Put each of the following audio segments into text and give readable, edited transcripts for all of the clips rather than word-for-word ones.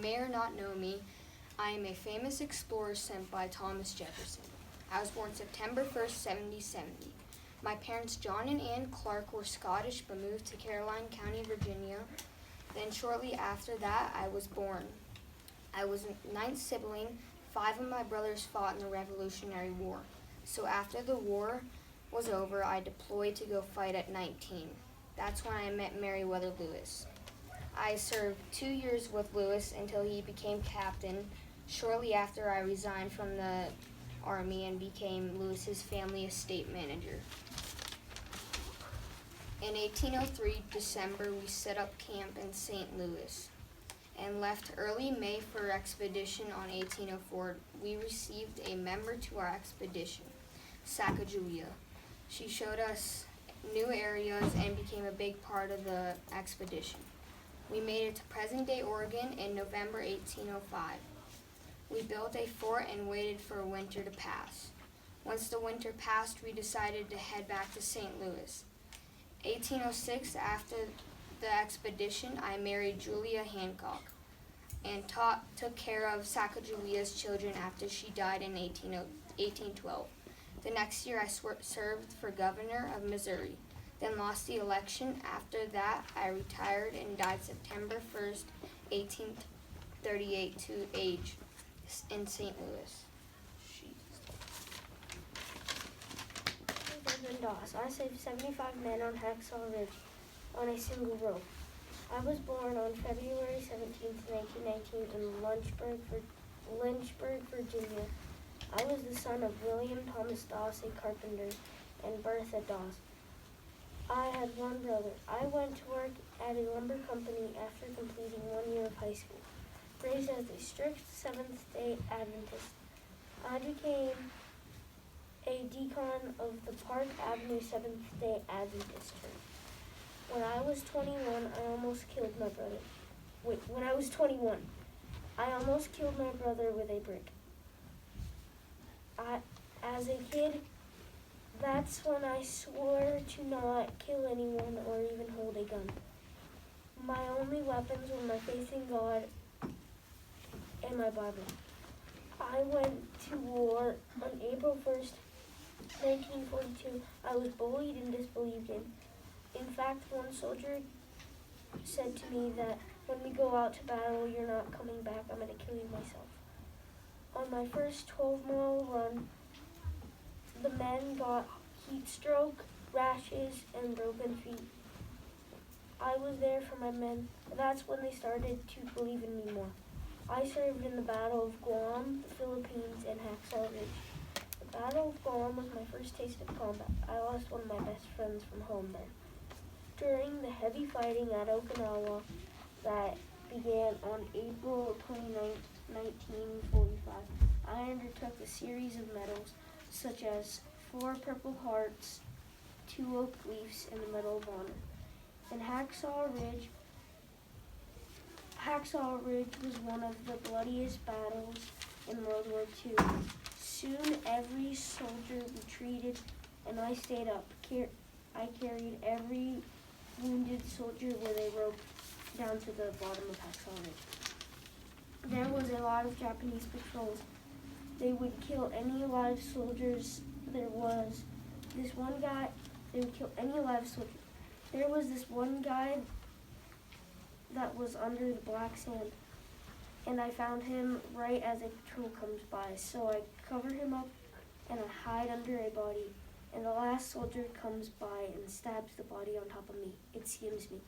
may or not know me, I am a famous explorer sent by Thomas Jefferson. I was born September 1st, 1770. My parents, John and Ann Clark, were Scottish but moved to Caroline County, Virginia. Then shortly after that, I was born. I was a ninth sibling. 5 of my brothers fought in the Revolutionary War. So after the war was over, I deployed to go fight at 19. That's when I met Meriwether Lewis. I served 2 years with Lewis until he became captain. Shortly after, I resigned from the Army and became Lewis's family estate manager. In 1803, December, we set up camp in St. Louis and left early May for expedition on 1804. We received a member to our expedition, Sacagawea. She showed us new areas and became a big part of the expedition. We made it to present-day Oregon in November 1805. We built a fort and waited for winter to pass. Once the winter passed, we decided to head back to St. Louis. 1806, after the expedition, I married Julia Hancock and took care of Sacagawea's children after she died in 1812. The next year, I served for governor of Missouri, then lost the election. After that, I retired and died September 1st, 1838, to age in St. Louis. Reverend Doss. I saved 75 men on Hacksaw Ridge on a single rope. I was born on February 17, 1919 in Lynchburg, Virginia. I was the son of William Thomas Doss, a carpenter, and Bertha Doss. I had one brother. I went to work at a lumber company after completing 1 year of high school. Raised as a strict Seventh-day Adventist, I became a deacon of the Park Avenue Seventh-day Adventist Church. When I was 21, I almost killed my brother. When I was 21, I almost killed my brother with a brick. As a kid, that's when I swore to not kill anyone or even hold a gun. My only weapons were my faith in God and my Bible. I went to war on April 1st, 1942. I was bullied and disbelieved in. In fact, one soldier said to me that when we go out to battle, you're not coming back, I'm going to kill you myself. On my first 12-mile run, the men got heat stroke, rashes, and broken feet. I was there for my men. That's when they started to believe in me more. I served in the Battle of Guam, the Philippines, and Hacksaw Ridge. The Battle of Guam was my first taste of combat. I lost one of my best friends from home there. During the heavy fighting at Okinawa that began on April 29, 1945, I undertook a series of medals such as 4 Purple Hearts, 2 Oak Leafs, and the Medal of Honor. In Hacksaw Ridge was one of the bloodiest battles in World War II. Soon every soldier retreated, and I stayed up. I carried every wounded soldier with a rope down to the bottom of Hacksaw Ridge. There was a lot of Japanese patrols. They would kill any alive soldiers. There was this one guy, they would kill any alive soldier. There was this one guy that was under the black sand, and I found him right as a patrol comes by. So I cover him up and I hide under a body, and the last soldier comes by and stabs the body on top of me. It skins me.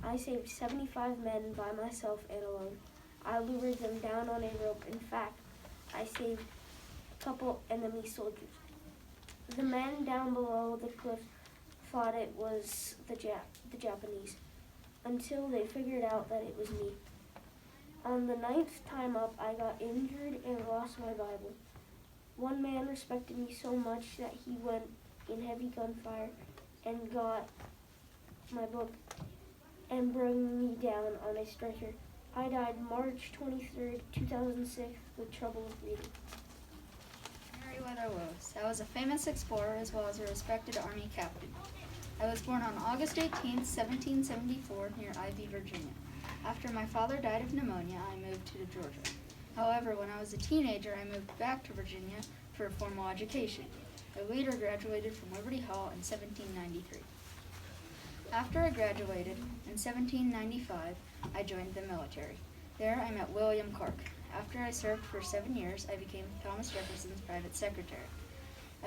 I saved 75 men by myself and alone. I lured them down on a rope. In fact, I saved a couple enemy soldiers. The men down below the cliff thought it was the Japanese, until they figured out that it was me. On the 9th time up, I got injured and lost my Bible. One man respected me so much that he went in heavy gunfire and got my book and brought me down on a stretcher. I died March 23rd, 2006, with trouble breathing. Meriwether Lewis. I was a famous explorer as well as a respected Army captain. I was born on August 18, 1774, near Ivy, Virginia. After my father died of pneumonia, I moved to Georgia. However, when I was a teenager, I moved back to Virginia for formal education. I later graduated from Liberty Hall in 1793. After I graduated in 1795, I joined the military. There I met William Clark. After I served for 7 years, I became Thomas Jefferson's private secretary.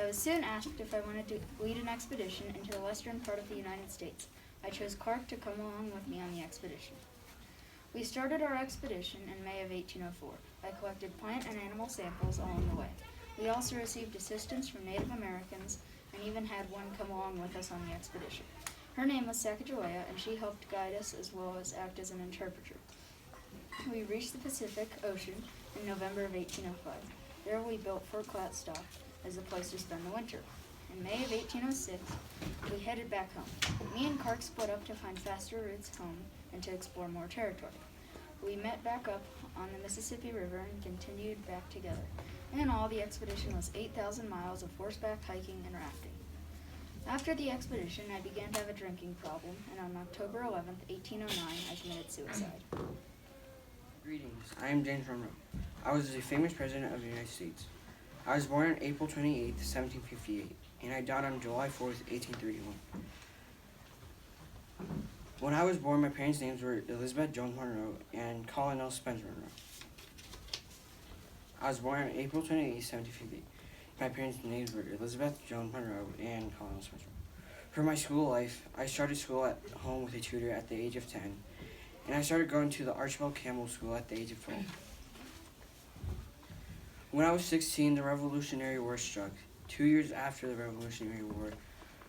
I was soon asked if I wanted to lead an expedition into the western part of the United States. I chose Clark to come along with me on the expedition. We started our expedition in May of 1804. I collected plant and animal samples along the way. We also received assistance from Native Americans and even had one come along with us on the expedition. Her name was Sacagawea, and she helped guide us as well as act as an interpreter. We reached the Pacific Ocean in November of 1805. There we built Fort Clatsop as a place to spend the winter. In May of 1806, we headed back home. Me and Clark split up to find faster routes home and to explore more territory. We met back up on the Mississippi River and continued back together. In all, the expedition was 8,000 miles of horseback hiking and rafting. After the expedition, I began to have a drinking problem, and on October 11th, 1809, I committed suicide. Greetings, I am James Monroe. I was the famous President of the United States. I was born on April 28, 1758, and I died on July 4th, 1831. When I was born, my parents' names were Elizabeth Jones Monroe and Colonel Spencer Monroe. I was born on April 28, 1758. My parents' names were Elizabeth Jones Monroe and Colonel Spencer. For my school life, I started school at home with a tutor at the age of 10, and I started going to the Archibald Campbell School at the age of 12. When I was 16, the Revolutionary War struck. 2 years after the Revolutionary War,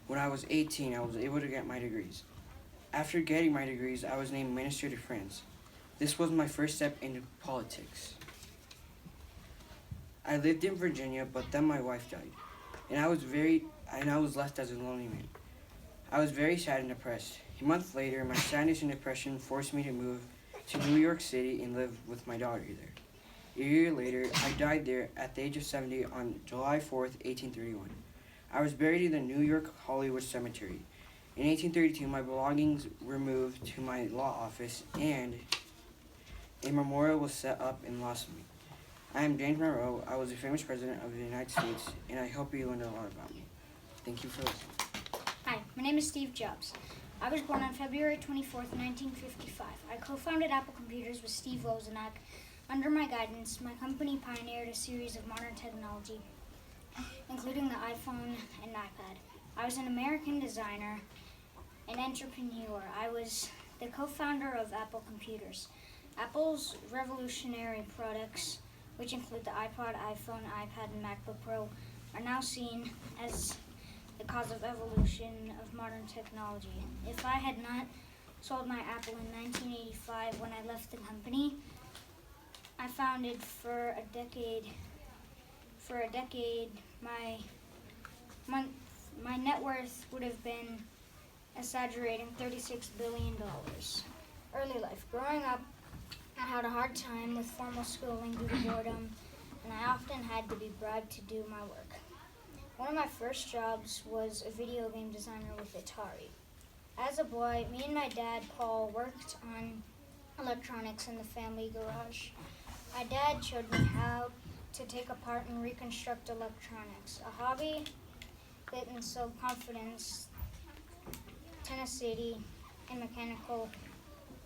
when I was 18, I was able to get my degrees. After getting my degrees, I was named Minister to France. This was my first step into politics. I lived in Virginia, but then my wife died, and I was left as a lonely man. I was very sad and depressed. A month later, my sadness and depression forced me to move to New York City and live with my daughter there. A year later, I died there at the age of 70 on July 4th, 1831. I was buried in the New York Hollywood Cemetery. In 1832, my belongings were moved to my law office, and a memorial was set up and lost me. I am James Monroe. I was a famous president of the United States, and I hope you learned a lot about me. Thank you for listening. Hi, my name is Steve Jobs. I was born on February 24th, 1955. I co-founded Apple Computers with Steve Wozniak. Under my guidance, my company pioneered a series of modern technology, including the iPhone and iPad. I was an American designer and entrepreneur. I was the co-founder of Apple Computers. Apple's revolutionary products, which include the iPod, iPhone, iPad, and MacBook Pro, are now seen as the cause of evolution of modern technology. If I had not sold my Apple in 1985 when I left the company I founded for a decade, my net worth would have been exaggerating $36 billion. Early life. Growing up, I had a hard time with formal schooling due to boredom, and I often had to be bribed to do my work. One of my first jobs was a video game designer with Atari. As a boy, me and my dad, Paul, worked on electronics in the family garage. My dad showed me how to take apart and reconstruct electronics, a hobby that instilled confidence, tenacity, and mechanical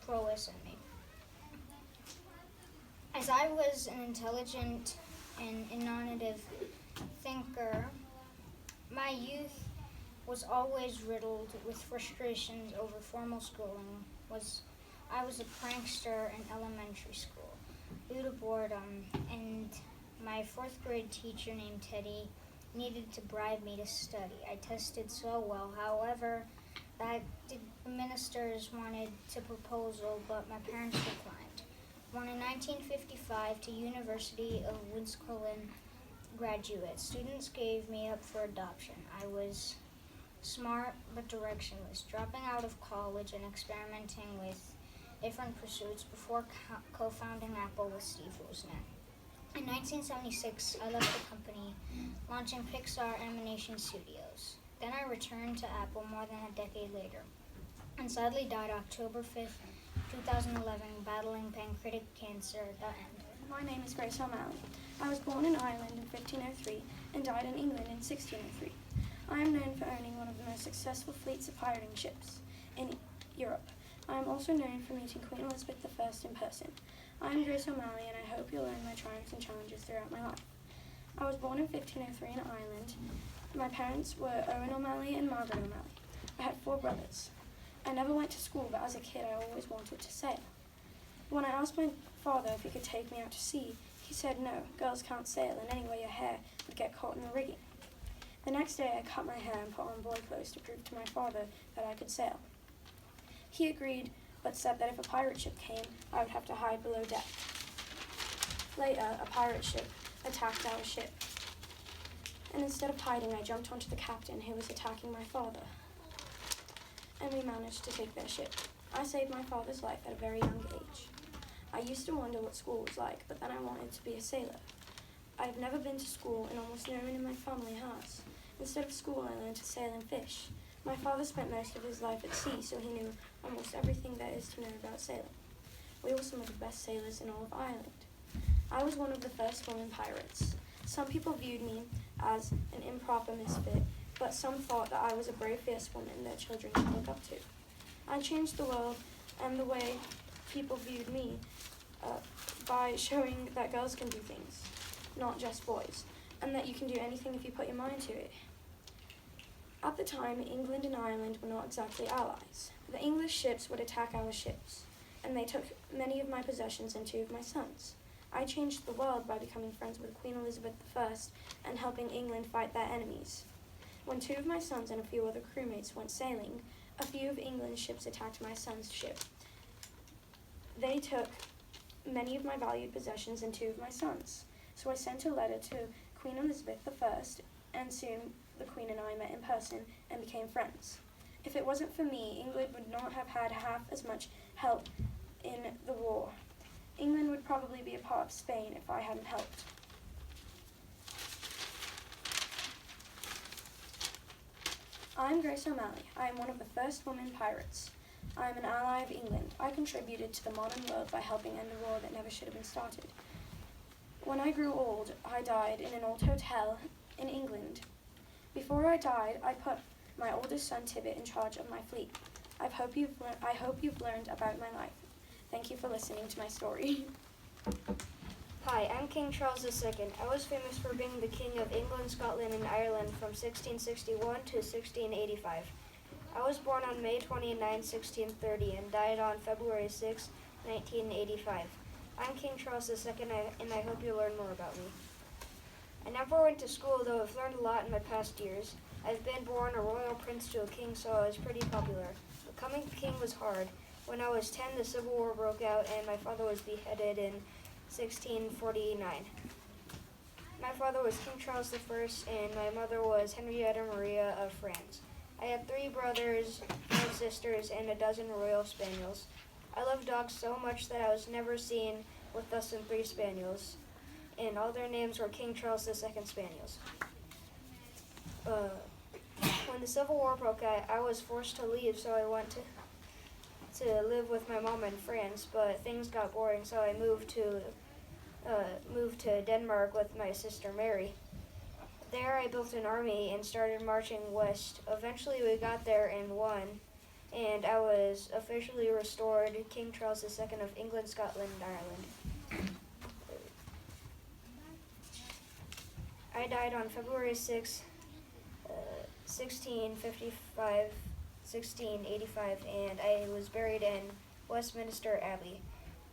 prowess in me. As I was an intelligent and innovative thinker, my youth was always riddled with frustrations over formal schooling. I was a prankster in elementary school due to boredom, and my fourth grade teacher named Teddy needed to bribe me to study. I tested so well, however, that the ministers wanted to proposal, but my parents declined. Born in 1955 to University of Wisconsin graduate, students gave me up for adoption. I was smart but directionless, dropping out of college and experimenting with different pursuits before co-founding Apple with Steve Wozniak. In 1976, I left the company, launching Pixar Animation Studios. Then I returned to Apple more than a decade later, and sadly died October 5th, 2011, battling pancreatic cancer, the end. My name is Grace O'Malley. I was born in Ireland in 1503 and died in England in 1603. I am known for owning one of the most successful fleets of pirating ships in Europe. I am also known for meeting Queen Elizabeth I in person. I am Grace O'Malley, and I hope you'll learn my triumphs and challenges throughout my life. I was born in 1503 in Ireland. My parents were Owen O'Malley and Margaret O'Malley. I had 4 brothers. I never went to school, but as a kid I always wanted to sail. When I asked my father if he could take me out to sea, he said no, girls can't sail, and anyway your hair would get caught in the rigging. The next day I cut my hair and put on boy clothes to prove to my father that I could sail. He agreed, but said that if a pirate ship came, I would have to hide below deck. Later, a pirate ship attacked our ship, and instead of hiding, I jumped onto the captain who was attacking my father, and we managed to take their ship. I saved my father's life at a very young age. I used to wonder what school was like, but then I wanted to be a sailor. I've never been to school, and almost no one in my family has. Instead of school, I learned to sail and fish. My father spent most of his life at sea, so he knew almost everything there is to know about sailing. We were some of the best sailors in all of Ireland. I was one of the first women pirates. Some people viewed me as an improper misfit, but some thought that I was a brave, fierce woman their children could look up to. I changed the world and the way people viewed me by showing that girls can do things, not just boys, and that you can do anything if you put your mind to it. At the time, England and Ireland were not exactly allies. The English ships would attack our ships, and they took many of my possessions and 2 of my sons. I changed the world by becoming friends with Queen Elizabeth I and helping England fight their enemies. When 2 of my sons and a few other crewmates went sailing, a few of England's ships attacked my son's ship. They took many of my valued possessions and 2 of my sons. So I sent a letter to Queen Elizabeth I, and soon the Queen and I met in person and became friends. If it wasn't for me, England would not have had half as much help in the war. England would probably be a part of Spain if I hadn't helped. I'm Grace O'Malley. I am one of the first women pirates. I am an ally of England. I contributed to the modern world by helping end a war that never should have been started. When I grew old, I died in an old hotel in England. Before I died, I put my oldest son Tibbet in charge of my fleet. I hope you've learned about my life. Thank you for listening to my story. Hi, I'm King Charles II. I was famous for being the King of England, Scotland, and Ireland from 1661 to 1685. I was born on May 29, 1630, and died on February 6, 1985. I'm King Charles II, and I hope you learn more about me. I never went to school, though I've learned a lot in my past years. I've been born a royal prince to a king, so I was pretty popular. Becoming king was hard. When I was 10, the Civil War broke out, and my father was beheaded in 1649. My father was King Charles I, and my mother was Henrietta Maria of France. I had 3 brothers, 5 sisters, and a dozen royal spaniels. I love dogs so much that I was never seen with less than 3 spaniels, and all their names were King Charles II spaniels. When the Civil War broke out, I was forced to leave, so I went to live with my mom in France, but things got boring, so I moved to Denmark with my sister Mary. There I built an army and started marching west. Eventually we got there and won, and I was officially restored King Charles II of England, Scotland, and Ireland. I died on February 6, 1685, and I was buried in Westminster Abbey.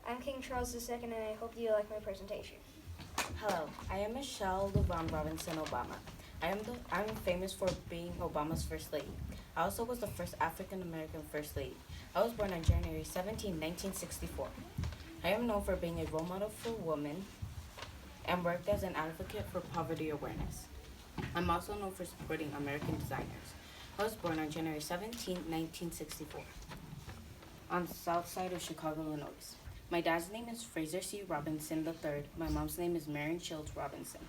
I'm King Charles II, and I hope you like my presentation. Hello, I am Michelle LeVon Robinson Obama. I'm famous for being Obama's First Lady. I also was the first African American First Lady. I was born on January 17, 1964. I am known for being a role model for women and worked as an advocate for poverty awareness. I'm also known for supporting American designers. I was born on January 17, 1964, on the south side of Chicago, Illinois. My dad's name is Fraser C. Robinson III. My mom's name is Marion Shields Robinson.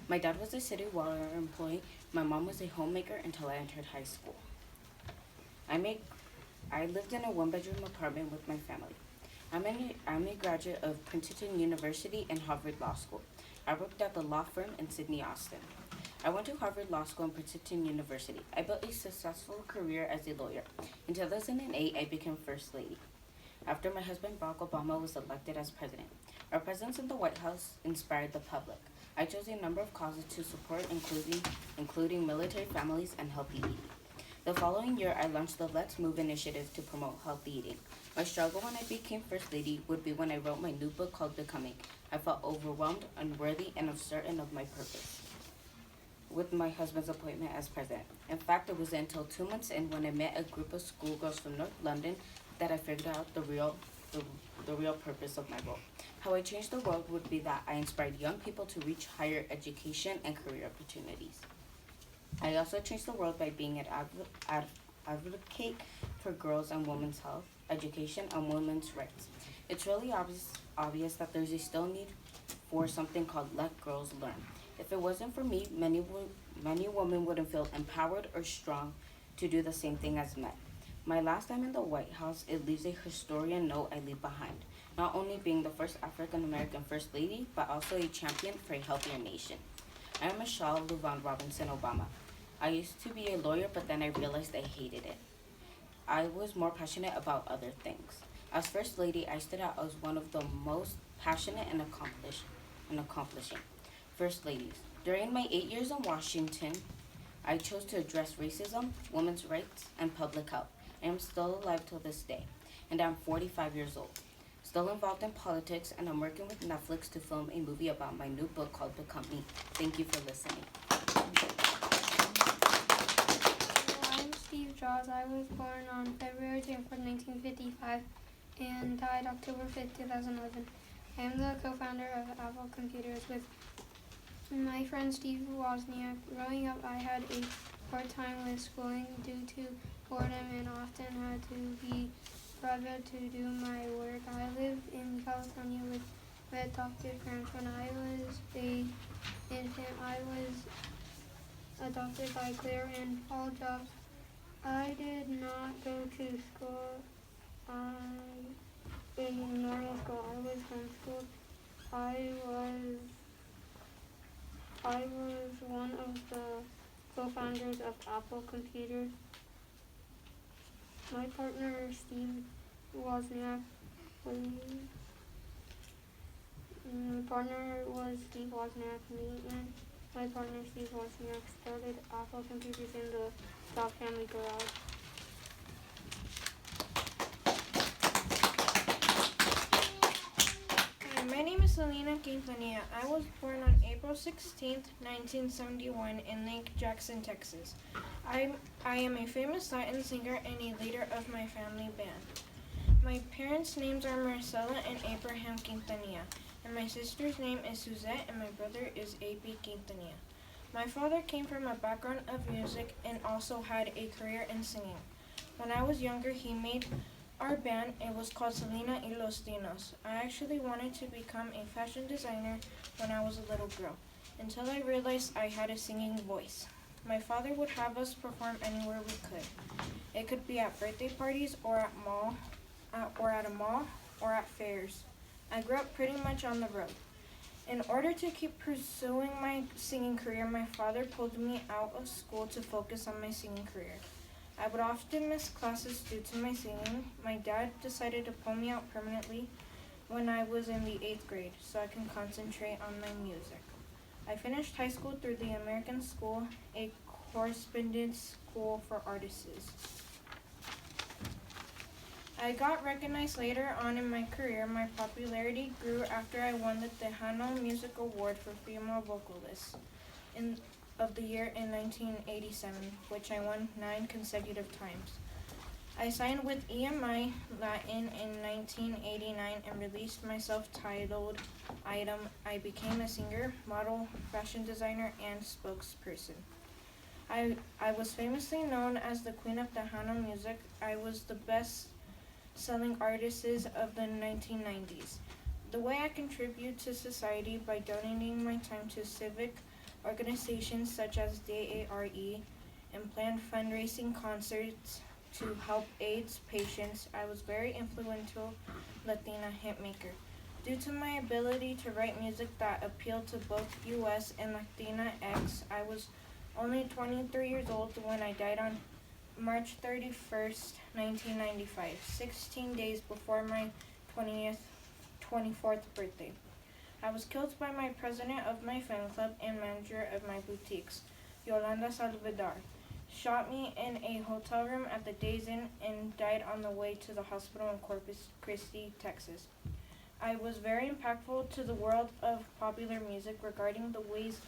My dad was a city water employee. My mom was a homemaker until I entered high school. I make I lived in a one-bedroom apartment with my family. I'm a graduate of Princeton University and Harvard Law School. I worked at the law firm in Sydney, Austin. I went to Harvard Law School and Princeton University. I built a successful career as a lawyer. In 2008, I became First Lady. After my husband Barack Obama was elected as president, our presence in the White House inspired the public. I chose a number of causes to support, including military families and healthy eating. The following year, I launched the Let's Move initiative to promote healthy eating. My struggle when I became First Lady would be when I wrote my new book called Becoming. I felt overwhelmed, unworthy, and uncertain of my purpose with my husband's appointment as president. In fact, it was until 2 months in when I met a group of schoolgirls from North London that I figured out the real purpose of my role. How I changed the world would be that I inspired young people to reach higher education and career opportunities. I also changed the world by being an advocate for girls' and women's health, education, and women's rights. It's really obvious that there's a still need for something called Let Girls Learn. If it wasn't for me, many women wouldn't feel empowered or strong to do the same thing as men. My last time in the White House, it leaves a historian note I leave behind, not only being the first African American First Lady, but also a champion for a healthier nation. I am Michelle Luvan Robinson Obama. I used to be a lawyer, but then I realized I hated it. I was more passionate about other things. As First Lady, I stood out as one of the most passionate and accomplishing First Ladies. During my 8 years in Washington, I chose to address racism, women's rights, and public health. I am still alive till this day, and I'm 45 years old. Still involved in politics, and I'm working with Netflix to film a movie about my new book called Becoming. Thank you for listening. I'm Steve Jaws. I was born on February 24, 1955 and died October 5, 2011. I am the co-founder of Apple Computers with my friend Steve Wozniak. Growing up, I had a hard time with schooling due to boredom and often had to be private to do my work. I lived in California with my adopted parents. When I was an infant, I was adopted by Claire and Paul Jobs. I did not go to school in normal school. I was homeschooled. I was one of the co-founders of Apple Computers. My partner Steve Wozniak was me and my partner Steve Wozniak started Apple Computers in the Stock family garage. My name is Selena Quintanilla. I was born on April 16, 1971 in Lake Jackson, Texas. I am a famous Latin singer and a leader of my family band. My parents' names are Marcela and Abraham Quintanilla, and my sister's name is Suzette and my brother is A.P. Quintanilla. My father came from a background of music and also had a career in singing. When I was younger, he made our band. It was called Selena y Los Dinos. I actually wanted to become a fashion designer when I was a little girl, until I realized I had a singing voice. My father would have us perform anywhere we could. It could be at birthday parties or at a mall or at fairs. I grew up pretty much on the road. In order to keep pursuing my singing career, my father pulled me out of school to focus on my singing career. I would often miss classes due to my singing. My dad decided to pull me out permanently when I was in the 8th grade so I can concentrate on my music. I finished high school through the American School, a correspondence school for artists. I got recognized later on in my career. My popularity grew after I won the Tejano Music Award for Female Vocalist of the Year in 1987, which I won 9 consecutive times. I signed with EMI Latin in 1989 and released my self-titled item. I became a singer, model, fashion designer, and spokesperson. I was famously known as the Queen of Tejano Music. I was the best-selling artist of the 1990s. The way I contribute to society by donating my time to civic organizations such as DARE and planned fundraising concerts to help AIDS patients. I was very influential Latina hitmaker. Due to my ability to write music that appealed to both US and Latina X, I was only 23 years old when I died on March 31st, 1995, 16 days before my 24th birthday. I was killed by my president of my fan club and manager of my boutiques, Yolanda Salvador. Shot me in a hotel room at the Days Inn and died on the way to the hospital in Corpus Christi, Texas. I was very impactful to the world of popular music regarding the ways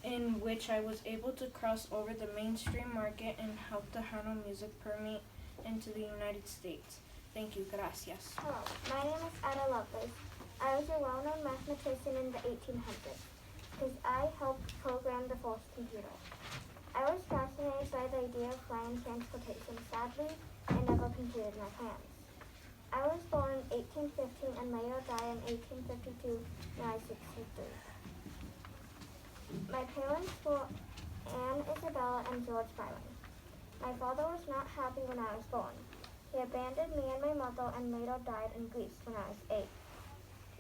in which I was able to cross over the mainstream market and help to handle music permeate into the United States. Thank you. Gracias. Hello, my name is Ada Lovelace. I was a well-known mathematician in the 1800s because I helped program the first computer. I was fascinated by the idea of flying transportation. Sadly, I never completed my plans. I was born in 1815 and later died in 1852 when I was 63. My parents were Anne Isabella and George Byron. My father was not happy when I was born. He abandoned me and my mother and later died in Greece when I was 8.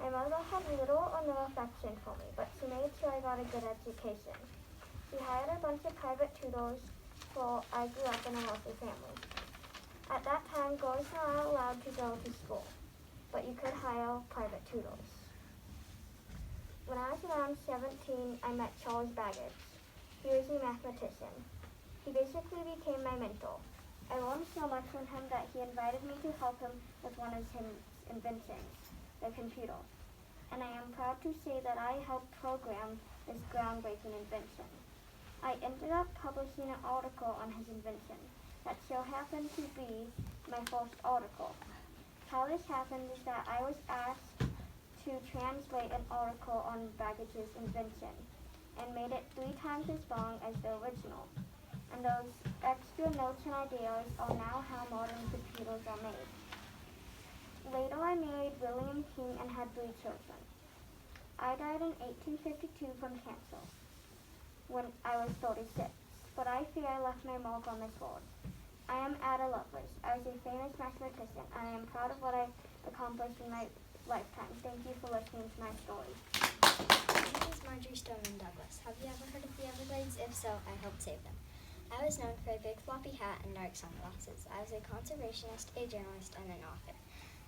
My mother had little or no affection for me, but she made sure I got a good education. She hired a bunch of private tutors, so I grew up in a wealthy family. At that time, girls were not allowed to go to school, but you could hire private tutors. When I was around 17, I met Charles Babbage. He was a mathematician. He basically became my mentor. I learned so much from him that he invited me to help him with one of his inventions, the computer. And I am proud to say that I helped program this groundbreaking invention. I ended up publishing an article on his invention that so happened to be my first article. How this happened is that I was asked to translate an article on Babbage's invention and made it 3 times as long as the original. And those extra notes and ideas are now how modern computers are made. Later I married William King and had 3 children. I died in 1852 from cancer when I was 36, but I fear I left my mark on this world. I am Ada Lovelace. I was a famous mathematician, and I am proud of what I accomplished in my lifetime. Thank you for listening to my story. My name is Marjorie Stoneman Douglas. Have you ever heard of the Everglades? If so, I helped save them. I was known for a big floppy hat and dark sunglasses. I was a conservationist, a journalist, and an author.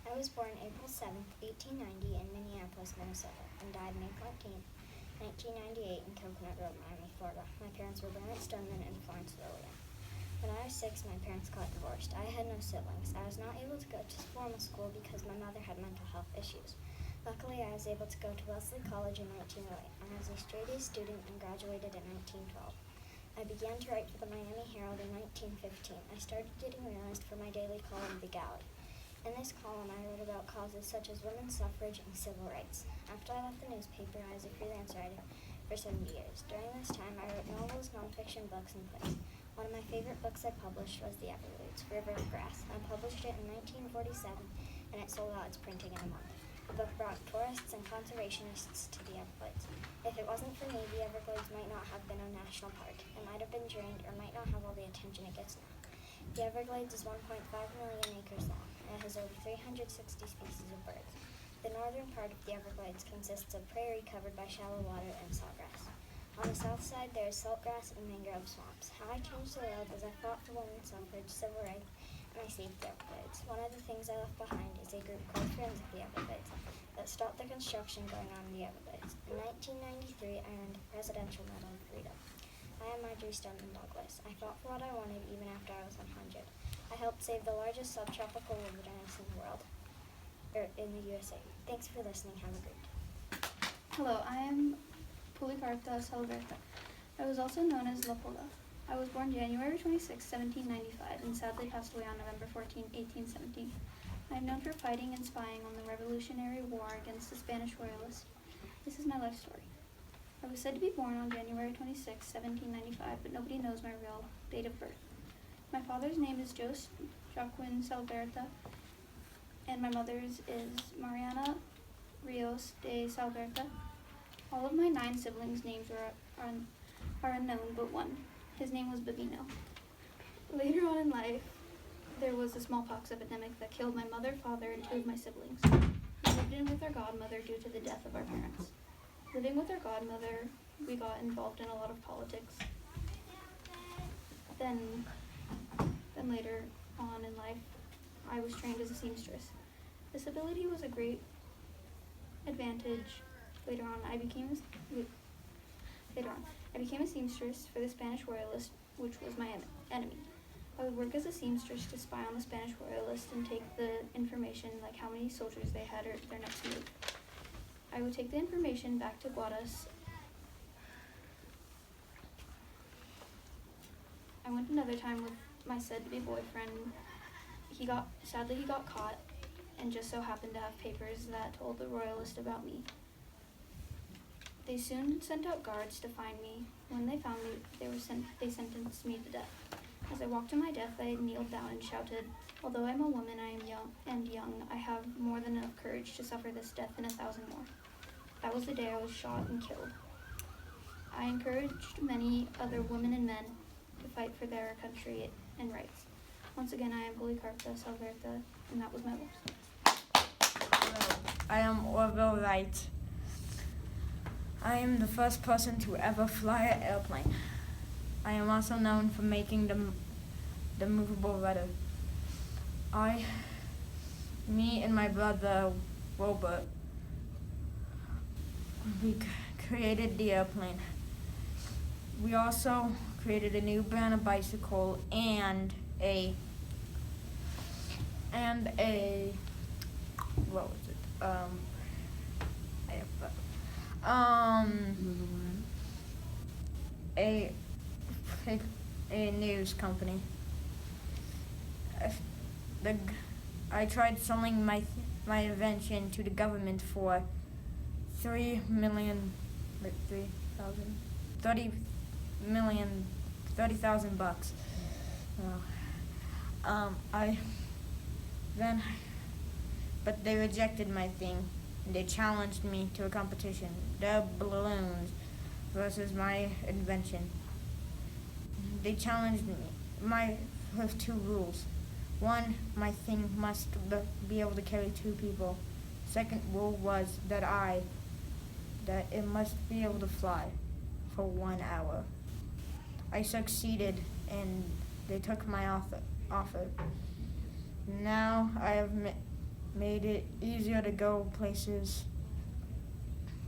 I was born April 7th, 1890 in Minneapolis, Minnesota, and died May 14th, 1998 in Coconut Grove, Miami, Florida. My parents were Bernard Stoneman and Florence William. When I was 6, my parents got divorced. I had no siblings. I was not able to go to formal school because my mother had mental health issues. Luckily, I was able to go to Wellesley College in 1908. I was a straight-A student and graduated in 1912. I began to write for the Miami Herald in 1915. I started getting realized for my daily column, The Galley. In this column, I wrote about causes such as women's suffrage and civil rights. After I left the newspaper, I was a freelance writer for 70 years. During this time, I wrote novels, nonfiction books, and plays. One of my favorite books I published was The Everglades, River of Grass. I published it in 1947, and it sold out its printing in a month. The book brought tourists and conservationists to the Everglades. If it wasn't for me, the Everglades might not have been a national park. It might have been drained or might not have all the attention it gets now. The Everglades is 1.5 million acres long, and it has over 360 species of birds. The northern part of the Everglades consists of prairie covered by shallow water and sawgrass. On the south side, there is saltgrass and mangrove swamps. How I changed the world is I fought for women's suffrage, civil rights, and I saved the Everglades. One of the things I left behind is a group called Friends of the Everglades that stopped the construction going on in the Everglades. In 1993, I earned the Presidential Medal of Freedom. I am Marjorie Stoneman Douglas. I fought for what I wanted even after I was 100. I helped save the largest subtropical wilderness in the world, in the USA. Thanks for listening. Have a great day. Hello, I am Policarpa Salverta. I was also known as Leopolda. I was born January 26, 1795, and sadly passed away on November 14, 1817. I am known for fighting and spying on the Revolutionary War against the Spanish Royalists. This is my life story. I was said to be born on January 26, 1795, but nobody knows my real date of birth. My father's name is Joaquin Salverta, and my mother's is Mariana Rios de Salverta. All of my 9 siblings' names are unknown but one. His name was Bavino. Later on in life, there was a smallpox epidemic that killed my mother, father, and 2 of my siblings. We moved in with our godmother due to the death of our parents. Living with our godmother, we got involved in a lot of politics. Then later on in life, I was trained as a seamstress. This ability was a great advantage. Later on, I became a seamstress for the Spanish Royalists, which was my enemy. I would work as a seamstress to spy on the Spanish Royalists and take the information, like how many soldiers they had or their next move. I would take the information back to Guadas. I went another time with my said-to-be boyfriend. Sadly he got caught and just so happened to have papers that told the Royalist about me. They soon sent out guards to find me. When they found me, they sentenced me to death. As I walked to my death, I kneeled down and shouted, "Although I'm a woman, I am young, I have more than enough courage to suffer this death and 1,000 more." That was the day I was shot and killed. I encouraged many other women and men to fight for their country and rights. Once again, I am Policarpa Salverta, and that was my voice. Hello, I am Orville Wright. I am the first person to ever fly an airplane. I am also known for making the movable rudder. Me and my brother Robert, we created the airplane. We also created a new brand of bicycle and a what was it? A news company. I tried selling my invention to the government for $30,000. But they rejected my thing. They challenged me to a competition, the balloons versus my invention. They challenged me with 2 rules. 1, my thing must be able to carry 2 people. Second rule was that it must be able to fly for 1 hour. I succeeded and they took my offer. Now I have made it easier to go places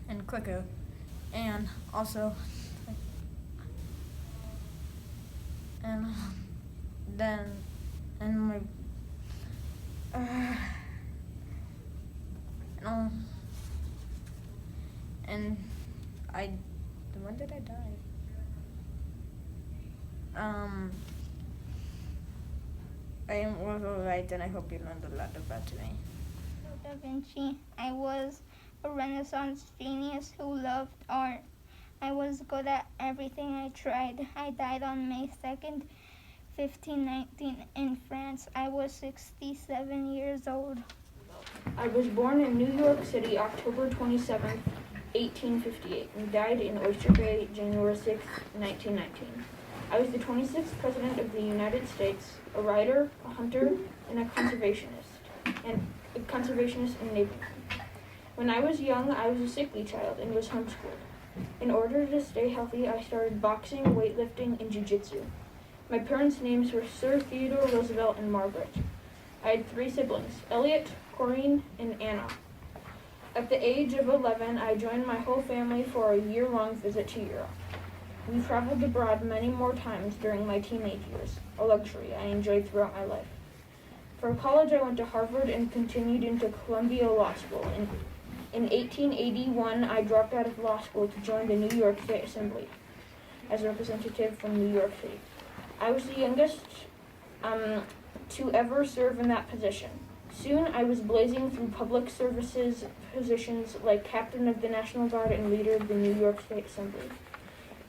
and quicker, and also when did I die? I am Orville Wright, and I hope you learned a lot about me. Da Vinci. I was a Renaissance genius who loved art. I was good at everything I tried. I died on May 2nd, 1519 in France. I was 67 years old. I was born in New York City, October 27th, 1858, and died in Oyster Bay, January 6th, 1919. I was the 26th President of the United States, a writer, a hunter, and a conservationist in Navy. When I was young, I was a sickly child and was homeschooled. In order to stay healthy, I started boxing, weightlifting, and jiu-jitsu. My parents' names were Sir Theodore Roosevelt and Margaret. I had 3 siblings, Elliot, Corinne, and Anna. At the age of 11, I joined my whole family for a year-long visit to Europe. We traveled abroad many more times during my teenage years, a luxury I enjoyed throughout my life. For college, I went to Harvard and continued into Columbia Law School. In 1881, I dropped out of law school to join the New York State Assembly as a representative from New York City. I was the youngest to ever serve in that position. Soon, I was blazing through public services positions like captain of the National Guard and leader of the New York State Assembly.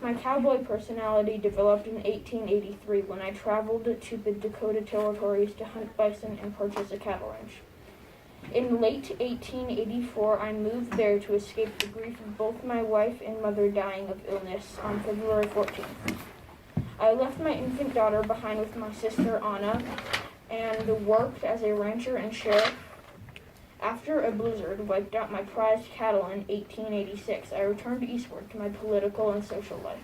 My cowboy personality developed in 1883 when I traveled to the Dakota Territories to hunt bison and purchase a cattle ranch. In late 1884, I moved there to escape the grief of both my wife and mother dying of illness on February 14th. I left my infant daughter behind with my sister Anna and worked as a rancher and sheriff. After a blizzard wiped out my prized cattle in 1886, I returned eastward to my political and social life.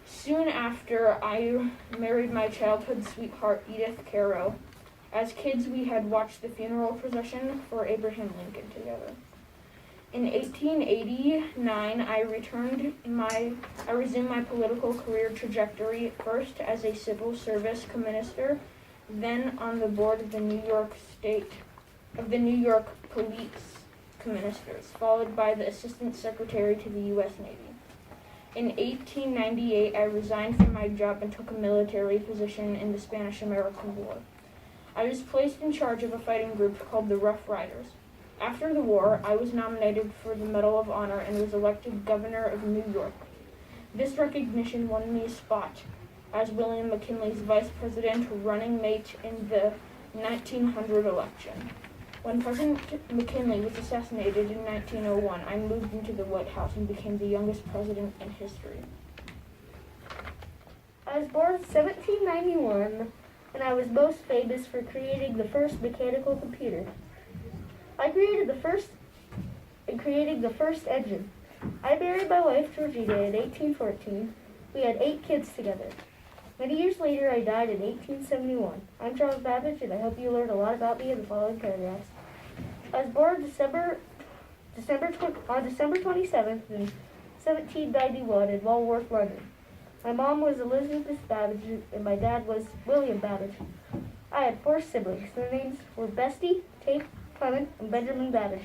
Soon after, I married my childhood sweetheart, Edith Caro. As kids, we had watched the funeral procession for Abraham Lincoln together. In 1889, I resumed my political career trajectory, first as a civil service minister, then on the board of the New York Police Commissioners, followed by the Assistant Secretary to the U.S. Navy. In 1898, I resigned from my job and took a military position in the Spanish-American War. I was placed in charge of a fighting group called the Rough Riders. After the war, I was nominated for the Medal of Honor and was elected governor of New York. This recognition won me a spot as William McKinley's vice president running mate in the 1900 election. When President McKinley was assassinated in 1901, I moved into the White House and became the youngest president in history. I was born in 1791, and I was most famous for creating the first mechanical computer. I created the first engine. I married my wife Georgina in 1814. We had 8 kids together. Many years later, I died in 1871. I'm Charles Babbage, and I hope you learned a lot about me in the following paragraphs. I was born on December 27th in 1791 in Walworth, London. My mom was Elizabeth Babbage, and my dad was William Babbage. I had 4 siblings. Their names were Bestie, Tate, Clement, and Benjamin Babbage.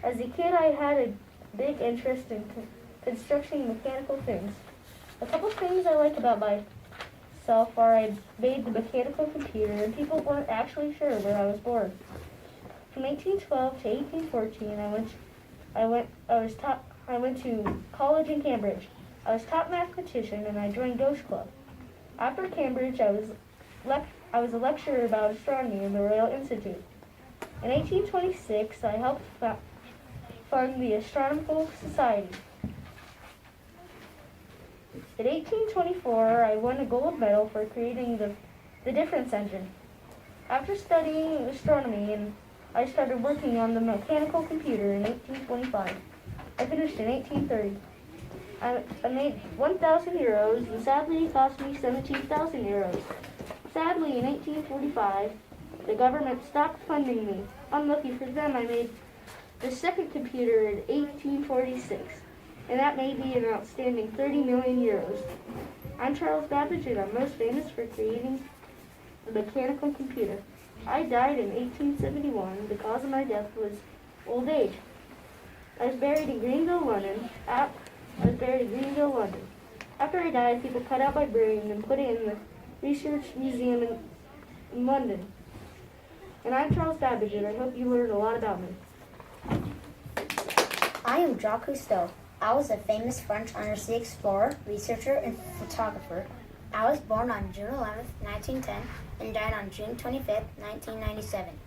As a kid, I had a big interest in construction and mechanical things. A couple things I like about myself are I made the mechanical computer, and people weren't actually sure where I was born. From 1812 to 1814, I went to college in Cambridge. I was top mathematician, and I joined Gauche Club. After Cambridge, I was a lecturer about astronomy in the Royal Institute. In 1826, I helped fund the Astronomical Society. In 1824, I won a gold medal for creating the difference engine. After studying astronomy, I started working on the mechanical computer in 1825. I finished in 1830. I made 1,000 euros, and sadly it cost me 17,000 euros. Sadly, in 1845, the government stopped funding me. Unlucky for them, I made the second computer in 1846, and that made me an outstanding 30 million euros. I'm Charles Babbage, and I'm most famous for creating the mechanical computer. I died in 1871. The cause of my death was old age. I was buried in Greenville, London. After I died, people cut out my brain and put it in the Research Museum in London. And I'm Charles Babbage, and I hope you learned a lot about me. I am Jacques Cousteau. I was a famous French undersea explorer, researcher, and photographer. I was born on June 11, 1910, and died on June 25, 1997.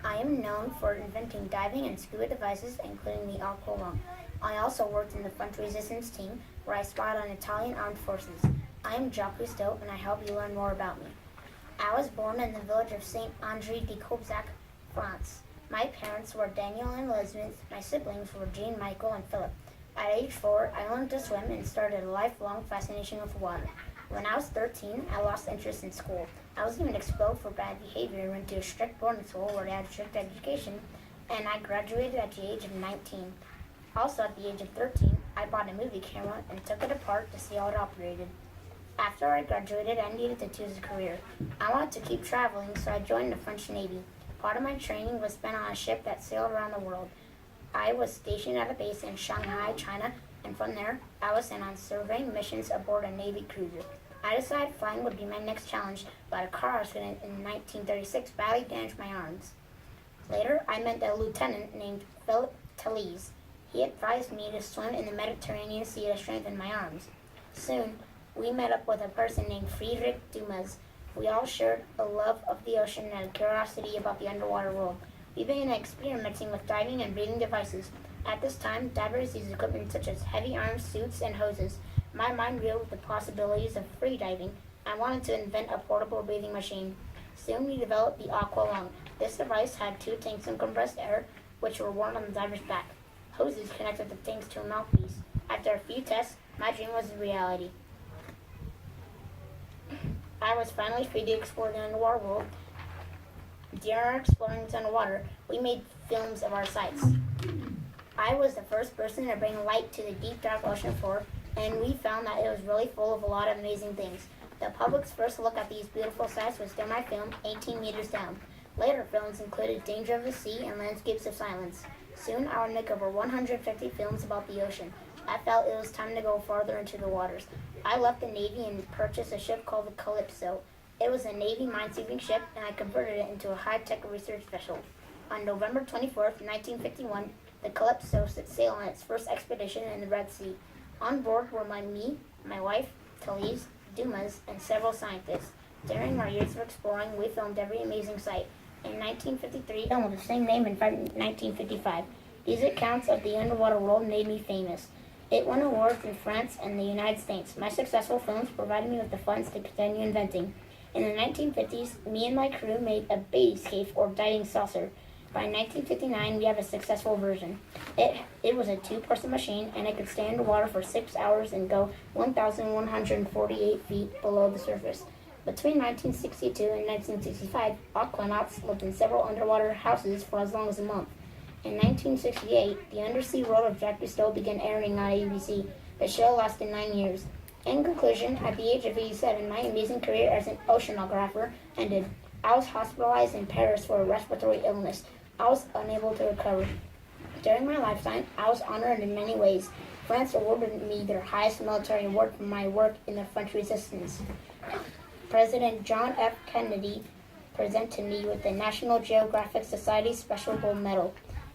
I am known for inventing diving and scuba devices, including the Aqua Lung. I also worked in the French resistance team, where I spied on Italian armed forces. I am Jacques Cousteau, and I hope you learn more about me. I was born in the village of Saint-André de Cobzac, France. My parents were Daniel and Elizabeth. My siblings were Jean, Michael, and Philip. At age 4, I learned to swim and started a lifelong fascination with water. When I was 13, I lost interest in school. I was even expelled for bad behavior and went to a strict boarding school where they had strict education, and I graduated at the age of 19. Also, at the age of 13, I bought a movie camera and took it apart to see how it operated. After I graduated, I needed to choose a career. I wanted to keep traveling, so I joined the French Navy. Part of my training was spent on a ship that sailed around the world. I was stationed at a base in Shanghai, China, and from there, I was sent on surveying missions aboard a Navy cruiser. I decided flying would be my next challenge, but a car accident in 1936 badly damaged my arms. Later, I met a lieutenant named Philip Talese. He advised me to swim in the Mediterranean Sea to strengthen my arms. Soon, we met up with a person named Friedrich Dumas. We all shared a love of the ocean and a curiosity about the underwater world. We began experimenting with diving and breathing devices. At this time, divers used equipment such as heavy arms, suits, and hoses. My mind reeled with the possibilities of free diving. I wanted to invent a portable breathing machine. Soon we developed the Aqua Lung. This device had 2 tanks of compressed air, which were worn on the diver's back. Hoses connected the tanks to a mouthpiece. After a few tests, my dream was a reality. I was finally free to explore the underwater world. During our exploring underwater, we made films of our sights. I was the first person to bring light to the deep, dark ocean floor, and we found that it was really full of a lot of amazing things. The public's first look at these beautiful sights was through my film, 18 Meters Down. Later films included Danger of the Sea and Landscapes of Silence. Soon I would make over 150 films about the ocean. I felt it was time to go farther into the waters. I left the Navy and purchased a ship called the Calypso. It was a Navy minesweeping ship, and I converted it into a high-tech research vessel. On November 24th, 1951, the Calypso set sail on its first expedition in the Red Sea. On board were my wife, Talise, Dumas, and several scientists. During our years of exploring, we filmed every amazing sight. In 1953, film with the same name in 1955. These accounts of the underwater world made me famous. It won awards in France and the United States. My successful films provided me with the funds to continue inventing. In the 1950s, me and my crew made a baby scaife or diving saucer. By 1959, we have a successful version. It was a 2-person machine, and it could stay underwater for 6 hours and go 1,148 feet below the surface. Between 1962 and 1965, aquanauts lived in several underwater houses for as long as a month. In 1968, The Undersea World of Jack Cousteau began airing on ABC. The show lasted 9 years. In conclusion, at the age of 87, my amazing career as an oceanographer ended. I was hospitalized in Paris for a respiratory illness. I was unable to recover. During my lifetime, I was honored in many ways. France awarded me their highest military award for my work in the French resistance. President John F. Kennedy presented me with the National Geographic Society Special Gold Medal,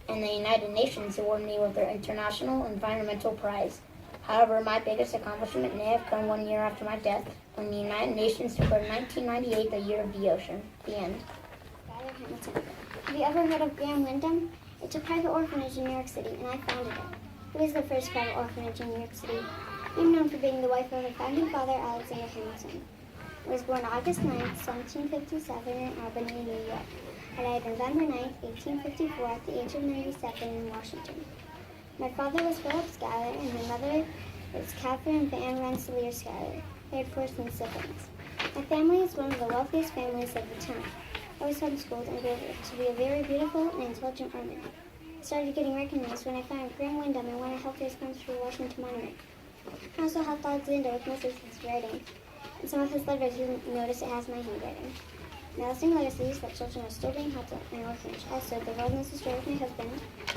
and the United Nations awarded me with their International Environmental Prize. However, my biggest accomplishment may have come 1 year after my death, when the United Nations declared 1998 the Year of the Ocean. The end. Skylar Hamilton. Have you ever heard of Graham Wyndham? It's a private orphanage in New York City, and I founded it. It was the first private orphanage in New York City. I'm known for being the wife of the founding father, Alexander Hamilton. I was born August 9, 1757 in Albany, New York. I died November 9, 1854 at the age of 97 in Washington. My father was Philip Schuyler, and my mother was Catherine Van Rensselaer Schuyler. They had 14 siblings. My family is one of the wealthiest families of the time. I was homeschooled and grew up to be a very beautiful and intelligent woman. I started getting recognized when I found Graham Wyndham and when I helped raise funds for the Washington Monument. I also helped Alexander with most of his writing. In some of his letters, you notice it has my handwriting. My lasting legacy is that children are still being helped at my orphanage. Also, the world knows the story of my husband,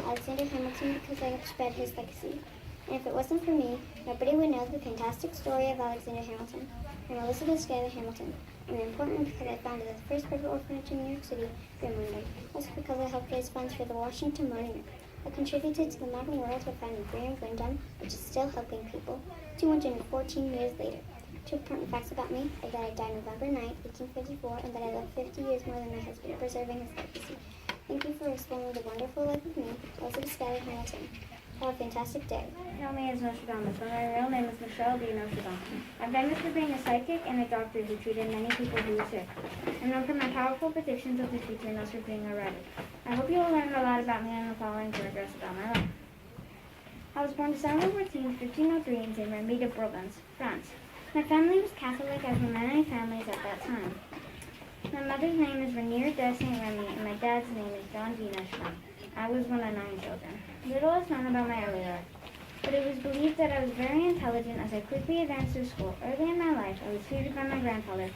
Alexander Hamilton, because I have spread his legacy. And if it wasn't for me, nobody would know the fantastic story of Alexander Hamilton. I'm Elizabeth Schuyler Hamilton. I'm important because I founded the first private orphanage in New York City, Graham Wyndham. Also because I helped raise funds for the Washington Monument. I contributed to the modern world by founding Graham Wyndham, which is still helping people, 214 years later. 2 important facts about me are that I died November 9, 1854, and that I lived 50 years more than my husband, preserving his legacy. Thank you for exploring the wonderful life of me, Elizabeth Schuyler Hamilton. Have a fantastic day. My name is Nostradamus, but my real name is Michelle B. Nostradamus. I'm famous for being a psychic and a doctor who treated many people who were sick. I'm known for my powerful predictions of the future and also for being a writer. I hope you will learn a lot about me in the following paragraphs about my life. I was born December 14, 1503 in St. Remy de Provence, France. My family was Catholic, as were many families at that time. My mother's name is Rainier de St. Remy, and my dad's name is John V. Nostradamus. I was one of 9 children. Little is known about my early life, but it was believed that I was very intelligent as I quickly advanced through school. Early in my life, I was tutored by my grandfather,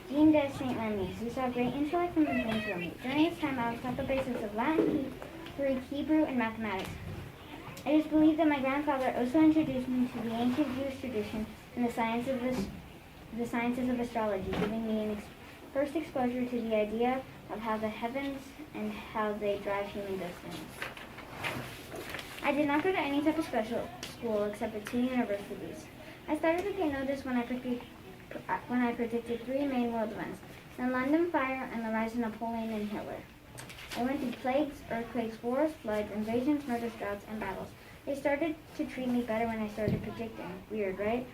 Jean de St. Remy, who saw great intellect and was named Remy. During this time, I was taught the basis of Latin, Greek, Hebrew, and mathematics. It is believed that my grandfather also introduced me to the ancient Jewish tradition and the sciences of astrology, giving me an first exposure to the idea of how the heavens and how they drive human destiny. I did not go to any type of special school except for 2 universities. I started to get noticed when I predicted 3 main world events: the London Fire and the rise of Napoleon and Hitler. I went through plagues, earthquakes, wars, floods, invasions, murders, droughts, and battles. They started to treat me better when I started predicting. Weird, right?